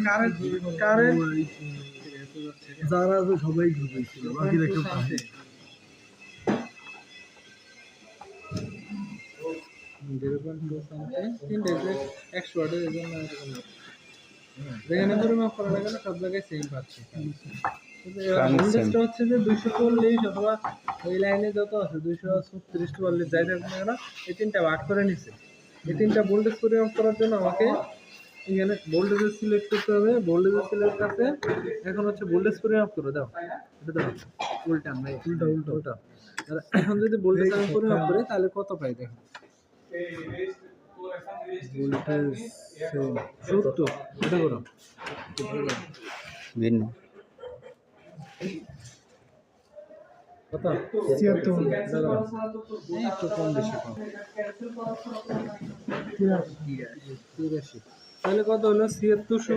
Current যারা আছে সবাই ঢুকেছিল বাকি দেখো যেখানে পরিমাপ করা লাগে না সব জায়গায় সেম পাচ্ছি। ভোল্টেজটা হচ্ছে যে 240 অথবা ওই লাইনে যত আছে 236 44 যাই থাকুক না কেন এই তিনটা ভাগ করে নিছে। এই তিনটা ভোল্টেজ পরিমাপ করার জন্য আমাকে এখানে ভোল্টেজ সিলেক্ট করতে হবে। ভোল্টেজ সিলেক্ট আছে, এখন হচ্ছে ভোল্টেজ পরিমাপ করে দাও। এটা দাও উল্টা, আমরা উল্টা। এখন যদি ভোল্টেজ আমি পরিমাপ করি তাহলে কত পাই দেখো। ভোল্টেজ 70 এটা করো ভিন্ন কত 76 একটু কম বেশি পাও 83 তাহলে কত হলো 76